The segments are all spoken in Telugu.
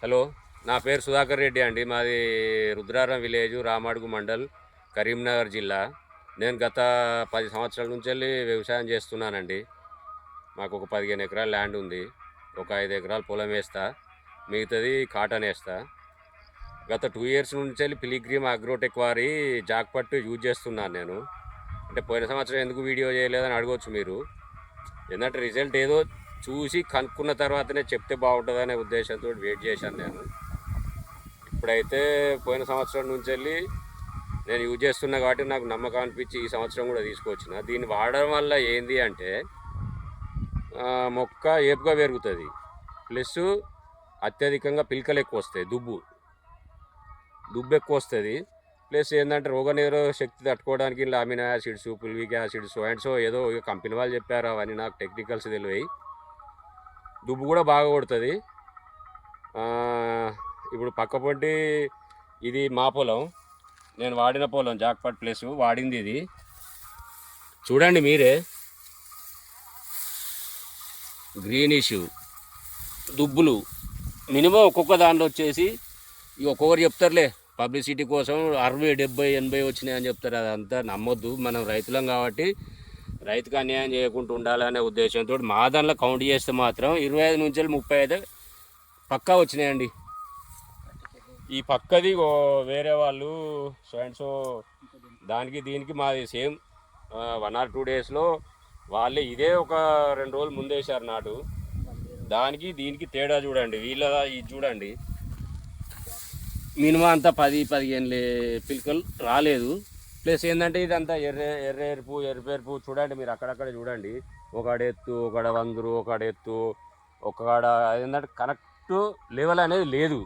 హలో, నా పేరు సుధాకర్ రెడ్డి అండి. మాది రుద్రారం విలేజ్, రామాడుగు మండల్, కరీంనగర్ జిల్లా. నేను గత 10 సంవత్సరాల నుంచి వెళ్ళి వ్యవసాయం చేస్తున్నానండి. మాకు ఒక 15 ఎకరాల ల్యాండ్ ఉంది. ఒక 5 ఎకరాలు పొలం వేస్తా, మిగతాది కాటన్ వేస్తా. గత 2 ఇయర్స్ నుంచి వెళ్ళి పిలిగ్రిమ్ అగ్రోటెక్ వారి జాక్పట్ యూజ్ చేస్తున్నాను నేను. అంటే పోయిన సంవత్సరం ఎందుకు వీడియో చేయలేదని అడగవచ్చు మీరు. ఎందుకంటే రిజల్ట్ ఏదో చూసి కనుక్కున్న తర్వాతనే చెప్తే బాగుంటుందనే ఉద్దేశంతో వెయిట్ చేశాను నేను. ఇప్పుడైతే పోయిన సంవత్సరం నుంచి వెళ్ళి నేను యూజ్ చేస్తున్నా కాబట్టి నాకు నమ్మకం అనిపించి ఈ సంవత్సరం కూడా తీసుకొచ్చిన. దీన్ని వాడడం వల్ల ఏంది అంటే మొక్క ఏపుగా పెరుగుతుంది, ప్లస్ అత్యధికంగా పిలకలు ఎక్కువ వస్తాయి, దుబ్బు ఎక్కువ వస్తుంది. ప్లస్ ఏంటంటే రోగనిరోధక శక్తి తట్టుకోవడానికి ఇలా amino acids, fulvic acids and so ఏదో కంపెనీ వాళ్ళు చెప్పారు, అవన్నీ నాకు టెక్నికల్స్ తెలివాయి. దుబ్బు కూడా బాగా కొడుతుంది. ఇప్పుడు పక్క పొంటి ఇది మా పొలం, నేను వాడిన పొలం జాక్పట్ ప్లస్ వాడింది. ఇది చూడండి మీరే, గ్రీనిష్ దుబ్బులు మినిమం ఒక్కొక్క దాంట్లో వచ్చేసి ఒక్కొక్కరు చెప్తారులే పబ్లిసిటీ కోసం 60, 70, 80 వచ్చినాయి అని చెప్తారు. అదంతా నమ్మొద్దు. మనం రైతులం కాబట్టి రైతుకు అన్యాయం చేయకుండా ఉండాలనే ఉద్దేశంతో మా దాంట్లో కౌంట్ చేస్తే మాత్రం 25 నుంచి 35 పక్కా వచ్చినాయండి. ఈ పక్కది వేరే వాళ్ళు సో అండ్ సో దానికి దీనికి మాది సేమ్ 1 or 2 డేస్లో వాళ్ళే ఇదే ఒక 2 రోజులు ముందేశారు నాటు. దానికి దీనికి తేడా చూడండి. వీళ్ళ ఇది చూడండి, మినిమం అంతా 10-15 పిలకలు రాలేదు. ప్లస్ ఏంటంటే ఇదంతా ఎరుపు చూడండి మీరు, అక్కడక్కడ చూడండి. ఒకడెత్తు, ఒకడ వందరు, ఒకడెత్తు, ఒకడ ఏంటంటే కరెక్ట్ లెవెల్ అనేది లేదు.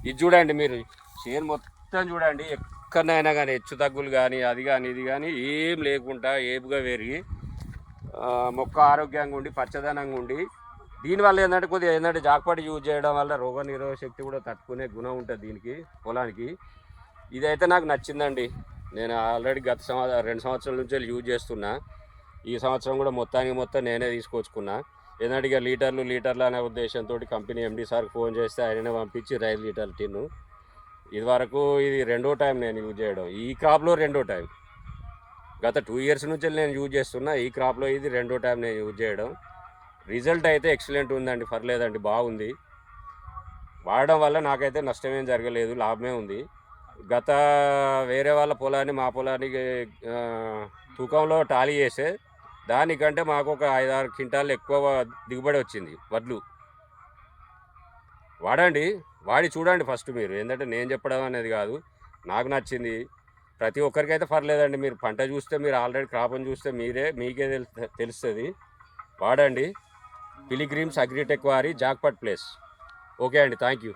ఇది చూడండి మీరు, చేను మొత్తం చూడండి, ఎక్కడైనా కానీ హెచ్చు తగ్గులు కానీ అది కానీ ఇది కానీ ఏం లేకుండా ఏపుగా పెరిగి మొక్క ఆరోగ్యంగా ఉండి పచ్చదనంగా ఉండి, దీనివల్ల ఏంటంటే కొద్దిగా ఏంటంటే జాక్పాటి యూజ్ చేయడం వల్ల రోగ నిరోధక శక్తి కూడా తట్టుకునే గుణం ఉంటుంది దీనికి, పొలానికి. ఇదైతే నాకు నచ్చిందండి. నేను ఆల్రెడీ గత 2 సంవత్సరాల నుంచి యూజ్ చేస్తున్నా. ఈ సంవత్సరం కూడా మొత్తం నేనే తీసుకొచ్చుకున్నా. ఏంటంటే ఇక లీటర్లు అనే ఉద్దేశంతో కంపెనీ ఎండి సార్కి ఫోన్ చేస్తే ఆయననే పంపించి 5 లీటర్ల టిన్ను. ఇది వరకు ఇది 2వ టైం నేను యూజ్ చేయడం, ఈ క్రాప్లో 2వ టైం. గత 2 ఇయర్స్ నుంచి నేను యూజ్ చేస్తున్నా, ఈ క్రాప్లో ఇది 2వ టైం నేను యూజ్ చేయడం. రిజల్ట్ అయితే ఎక్సలెంట్ ఉందండి, పర్లేదండి, బాగుంది. వాడడం వల్ల నాకైతే నష్టమేం జరగలేదు, లాభమే ఉంది. గత వేరే వాళ్ళ పొలాన్ని మా పొలానికి తూకంలో టాలీ చేస్తే దానికంటే మాకు ఒక 5-6 క్వింటాలు ఎక్కువ దిగుబడి వచ్చింది వడ్లు. వాడండి, వాడి చూడండి ఫస్ట్ మీరు. ఏంటంటే నేను చెప్పడం అనేది కాదు, నాకు నచ్చింది. ప్రతి ఒక్కరికైతే పర్లేదండి. మీరు పంట చూస్తే, మీరు ఆల్రెడీ క్రాప్ని చూస్తే మీకే తెలుస్తుంది. వాడండి. పిలిగ్రిమ్స్ అగ్రిటెక్ వారి జాక్పట్ ప్లేస్. ఓకే అండి, థ్యాంక్ యూ.